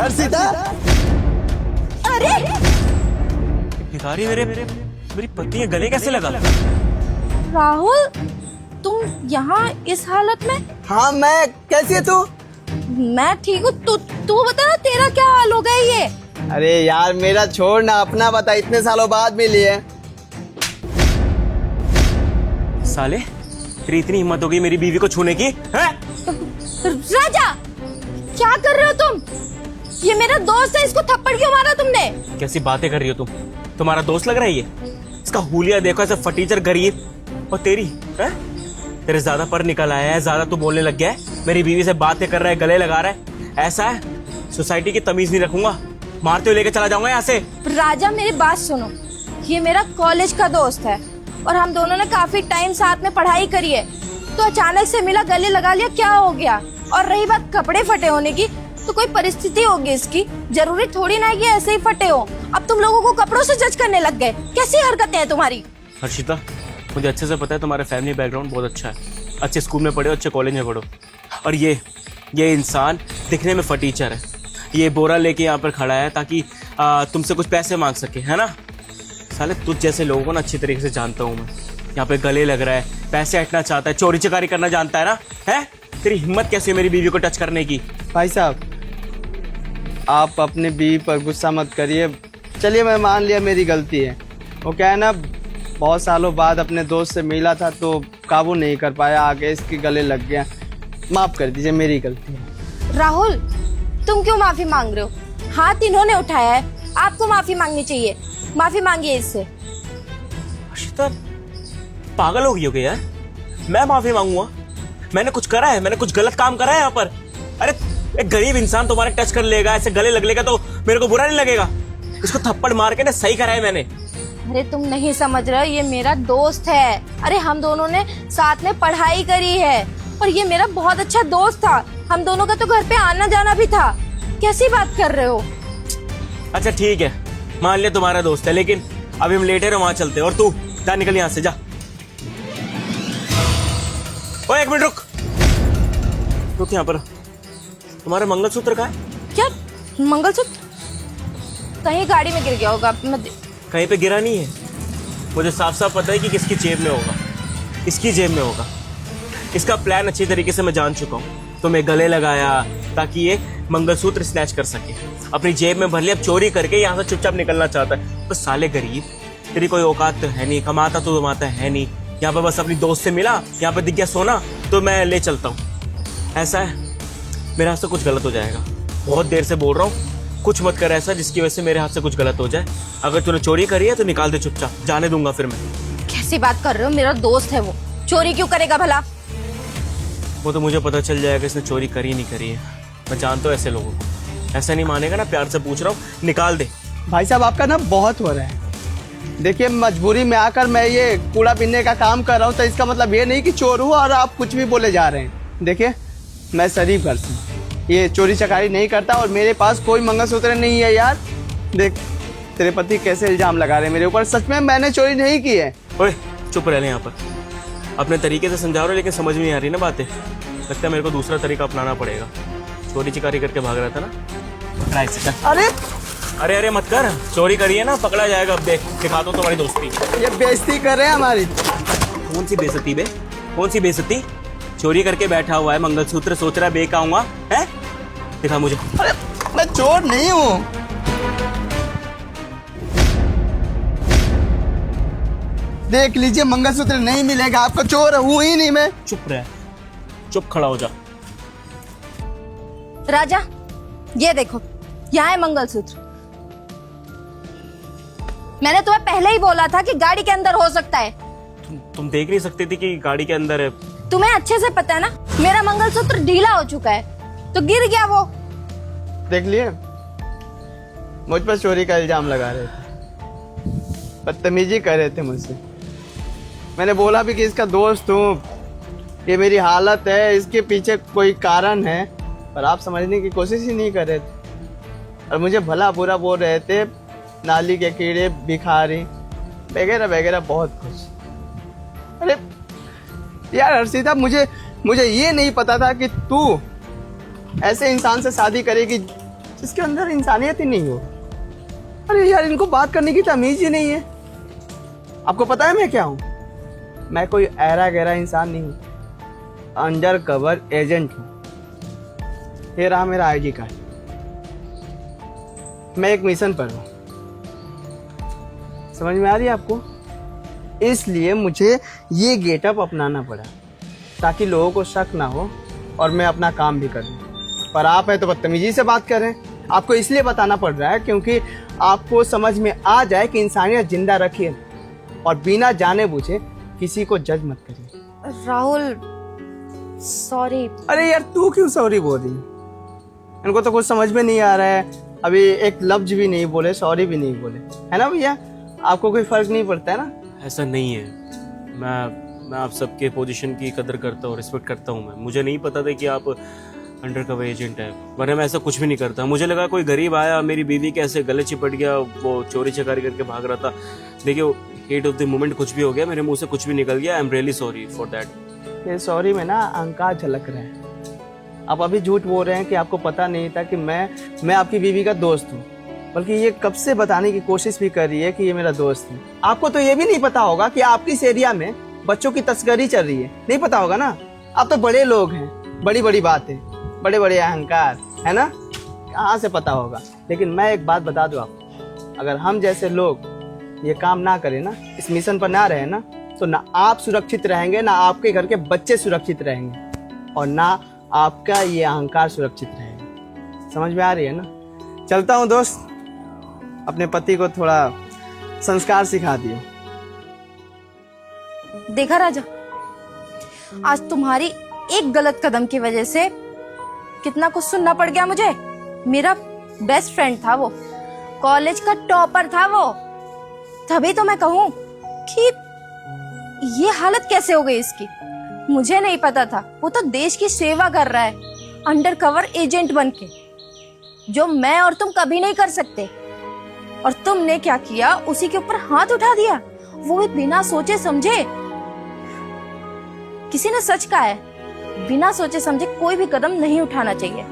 हर्षिता, अरे भिखारी मेरी पत्नी के गले कैसे लगा? राहुल, तुम यहाँ इस हालत में? हाँ मैं, कैसी है तू? मैं ठीक हूँ। तू बता ना, तेरा क्या हाल हो गया ये? अरे यार मेरा छोड़ ना, अपना बता, इतने सालों बाद मिली है। साले, तेरी इतनी हिम्मत हो गई मेरी बीवी को छूने की? हैं? राजा, क्या कर रहे हो तुम? ये मेरा दोस्त है, इसको थप्पड़ क्यों मारा तुमने? कैसी बातें कर रही हो तुम? तुम्हारा दोस्त लग रहा है ये? इसका हुलिया देखो, ऐसे फटीचर गरीब। और तेरी है? तेरे ज्यादा पर निकल आया है, ज्यादा तू बोलने लग गया है, मेरी बीवी से बातें कर रहा है, गले लगा रहा है। ऐसा है, सोसाइटी की तमीज नहीं रखूंगा, मारते हुए लेके चला जाऊंगा यहाँ से। राजा मेरी बात सुनो, ये मेरा कॉलेज का दोस्त है और हम दोनों ने काफी टाइम साथ में पढ़ाई करी है। तो अचानक से मिला, गले लगा लिया, क्या हो गया? और रही बात कपड़े फटे होने की, तो कोई परिस्थिति होगी इसकी, जरूरी थोड़ी ना है कि ऐसे ही फटे हो। अब तुम लोगों को कपड़ों से जज करने लग गए, कैसी हरकतें हैं तुम्हारी? हर्षिता, मुझे अच्छे से पता है तुम्हारा फैमिली बैकग्राउंड बहुत अच्छा है, अच्छे स्कूल में पढ़े हो, अच्छे कॉलेज में पढ़ो, और ये इंसान दिखने में फटीचर है। ये बोरा लेके यहाँ पर खड़ा है ताकि तुमसे कुछ पैसे मांग सके, है ना? साले तुझ जैसे लोगों को ना अच्छी तरीके से जानता हूँ मैं। यहाँ पे गले लग रहा है, पैसे हटना चाहता है, चोरी चकारी करना जानता है ना? है तेरी हिम्मत कैसी है मेरी बीवी को टच करने की? भाई साहब, आप अपने बीवी पर गुस्सा मत करिए। चलिए मैं मान लिया मेरी गलती है। वो क्या है ना, बहुत सालों बाद अपने दोस्त से मिला था तो काबू नहीं कर पाया, आगे इसके गले लग गया। माफ कर दीजिए, मेरी गलती है। राहुल, तुम क्यों माफी मांग रहे हो? हाथ इन्होंने उठाया है, आपको माफी मांगनी चाहिए। माफी मांगिए इससे। हर्षिता, पागल हो गई हो गया? मैं माफी मांगूंगा? मैंने कुछ करा है? मैंने कुछ गलत काम करा है यहाँ पर? अरे एक गरीब इंसान तुम्हारे टच कर लेगा, ऐसे गले लग लेगा तो मेरे को बुरा नहीं लगेगा? इसको थप्पड़ मार के ना सही करा है मैंने। अरे तुम नहीं समझ रहे हो, ये मेरा दोस्त है। अरे हम दोनों ने साथ में पढ़ाई करी है और ये मेरा बहुत अच्छा दोस्त था। हम दोनों का तो घर पे आना जाना भी था। कैसी बात कर रहे हो? अच्छा ठीक है, मान लिया तुम्हारा दोस्त है, लेकिन अभी हम लेट है, वहां चलते हैं। और तू जा, निकल यहाँ से, जा। ओए एक मिनट रुक यहाँ पर। तुम्हारा मंगलसूत्र कहाँ है? क्या मंगलसूत्र? कहीं गाड़ी में गिर गया होगा। कहीं पे गिरा नहीं है, मुझे साफ साफ पता है कि किसकी जेब में होगा। इसकी जेब में होगा। इसका प्लान अच्छी तरीके से मैं जान चुका हूँ। तो मैं गले लगाया ताकि ये मंगलसूत्र स्नैच कर सके, अपनी जेब में भर लिया, अब चोरी करके यहाँ से चुपचाप निकलना चाहता है। तो साले गरीब, तेरी कोई औकात तो है नहीं, कमाता तो कमाता है नहीं। यहाँ पे बस अपनी दोस्त से मिला, यहाँ पे दिख गया सोना तो मैं ले चलता हूँ। ऐसा है, मेरे हाथ से कुछ गलत हो जाएगा। बहुत देर से बोल रहा हूँ, कुछ मत कर ऐसा जिसकी वजह से मेरे हाथ से कुछ गलत हो जाए। अगर तूने चोरी करी है तो निकाल दे चुपचाप, जाने दूंगा फिर मैं। कैसी बात कर रहे हो? मेरा दोस्त है वो, चोरी क्यों करेगा भला? वो तो मुझे पता चल जाएगा इसने चोरी करी नहीं करी है। मैं जानता हूँ ऐसे लोगों को। ऐसा नहीं मानेगा ना, प्यार से पूछ रहा हूँ, निकाल दे। भाई साहब आपका ना बहुत हो रहा है। देखिए मजबूरी में आकर मैं ये कूड़ा बीनने का काम कर रहा हूँ, तो इसका मतलब ये नहीं कि चोर हूँ और आप कुछ भी बोले जा रहे हैं। देखिए मैं शरीफ घर से, ये चोरी चकारी नहीं करता और मेरे पास कोई मंगलसूत्र नहीं है। यार देख तेरे पति कैसे इल्जाम लगा रहे हैं मेरे ऊपर, सच में मैंने चोरी नहीं की है। ओए चुप रह ले यहाँ पर, अपने तरीके से समझा रहा हूँ लेकिन समझ में नहीं आ रही ना बातें। लगता है मेरे को दूसरा तरीका अपनाना पड़ेगा। चोरी चिकारी करके भाग रहा था ना, पकड़ा इसे। अरे अरे अरे मत कर, चोरी करी है ना, पकड़ा जाएगा। अब देख दिखाता हूँ तुम्हारी दोस्ती। ये बेइज्जती कर रहे हैं हमारी। कौन सी बेइज्जती बे? कौन सी बेइज्जती? चोरी करके बैठा हुआ है, मंगलसूत्र सोच रहा है बेकाऊंगा है? दिखा मुझे। अरे मैं चोर नहीं हूँ। देख लीजिए मंगलसूत्र नहीं मिलेगा आपको, चोर हूँ ही नहीं मैं। चुप रह, चुप खड़ा हो जा। राजा ये देखो, यहाँ है मंगलसूत्र। मैंने तुम्हें पहले ही बोला था कि गाड़ी के अंदर हो सकता है। तुम देख नहीं सकती थी कि गाड़ी के अंदर है? तुम्हें अच्छे से पता है ना, मेरा मंगलसूत्र ढीला हो चुका है तो गिर गया वो। देख लिए मुझ पर चोरी का इल्जाम लगा रहे थे, बदतमीजी कर रहे थे मुझसे। मैंने बोला भी कि इसका दोस्त हूँ, ये मेरी हालत है, इसके पीछे कोई कारण है, पर आप समझने की कोशिश ही नहीं कर रहे थे और मुझे भला बुरा बोल रहे थे, नाली के कीड़े, भिखारी वगैरह वगैरह बहुत कुछ। अरे यार हर्षिता, मुझे ये नहीं पता था कि तू ऐसे इंसान से शादी करेगी जिसके अंदर इंसानियत ही नहीं हो। अरे यार, इनको बात करने की तमीज ही नहीं है। आपको पता है मैं क्या हूँ? मैं कोई ऐरा गहरा इंसान नहीं हूँ, अंडर कवर एजेंट हूँ। ये रहा मेरा आईडी कार्ड। मैं एक मिशन पर हूँ, समझ में आ रही है आपको? इसलिए मुझे ये गेटअप अपनाना पड़ा ताकि लोगों को शक ना हो और मैं अपना काम भी करूँ। पर आप है तो बदतमीजी से बात कर रहे हैं। आपको इसलिए बताना पड़ रहा है क्योंकि आपको समझ में आ जाए कि इंसानियत जिंदा रखिए और बिना जाने बूझे किसी को जज मत करिए। राहुल सॉरी। अरे यार, तू क्यों सॉरी बोल रही है? इनको तो कुछ समझ में नहीं आ रहा है। अभी एक लफ्ज भी नहीं बोले, सॉरी भी नहीं बोले, है ना भैया? आपको कोई फर्क नहीं पड़ता है ना? ऐसा नहीं है। मैं आप सबके पोजीशन की कदर करता हूँ, रिस्पेक्ट करता हूँ। मैं मुझे नहीं पता था कि आप अंडर कवर एजेंट है, वरना मैं ऐसा कुछ भी नहीं करता। मुझे लगा कोई गरीब आया, मेरी बीवी के ऐसे गले चिपट गया, वो चोरी चकारी करके भाग रहा था। देखिए, हेट ऑफ द मोमेंट कुछ भी हो गया, मेरे मुंह से कुछ भी निकल गया। I am really sorry for that. ये सॉरी में ना अहंकार झलक रहा है। आप अभी झूठ बोल रहे हैं कि आपको पता नहीं था कि मैं आपकी बीवी का दोस्त हूँ, बल्कि ये कब से बताने की कोशिश भी कर रही है कि ये मेरा दोस्त है। आपको तो ये भी नहीं पता होगा कि आपकी इस एरिया में बच्चों की तस्करी चल रही है। नहीं पता होगा ना? आप तो बड़े लोग हैं, बड़ी बड़ी बातें, बड़े बड़े अहंकार, है ना? कहाँ से पता होगा? लेकिन मैं एक बात बता दूं आपको, अगर हम जैसे लोग ये काम ना करें ना, इस मिशन पर ना रहे ना, तो ना आप सुरक्षित रहेंगे, ना आपके घर के बच्चे सुरक्षित रहेंगे, और ना आपका ये अहंकार सुरक्षित रहेगा। समझ में आ रही है ना? चलता हूँ दोस्त, अपने पति को थोड़ा संस्कार सिखा दियो। देखा राजा, आज तुम्हारी एक गलत कदम की वजह से कितना कुछ सुनना पड़ गया मुझे। मेरा बेस्ट फ्रेंड था वो, कॉलेज का टॉपर था वो, तभी तो मैं कहूँ कि ये हालत कैसे हो गई इसकी। मुझे नहीं पता था वो तो देश की सेवा कर रहा है अंडर कवर एजेंट बनके, जो मैं और तुम कभी नहीं कर सकते। और तुमने क्या किया, उसी के ऊपर हाथ उठा दिया, वो भी बिना सोचे समझे। किसी ने सच कहा है, बिना सोचे समझे कोई भी कदम नहीं उठाना चाहिए।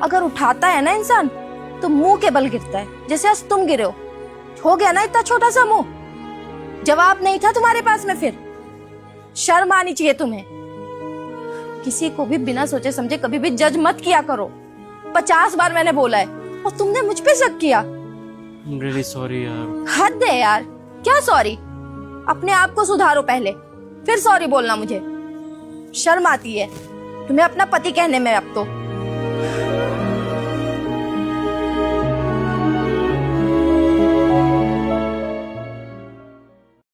अगर उठाता है ना इंसान तो मुंह के बल गिरता है, जैसे आज तुम गिरे हो गया ना इतना छोटा सा मुंह। जवाब नहीं था तुम्हारे पास में, फिर शर्म आनी चाहिए तुम्हें। किसी को भी बिना सोचे समझे कभी भी जज मत किया करो। 50 बार मैंने बोला है और तुमने मुझ पे शक किया। I'm really sorry यार। हद है यार, क्या सॉरी? अपने आप को सुधारो पहले, फिर सॉरी बोलना। मुझे शर्म आती है तुम्हें अपना पति कहने में अब तो।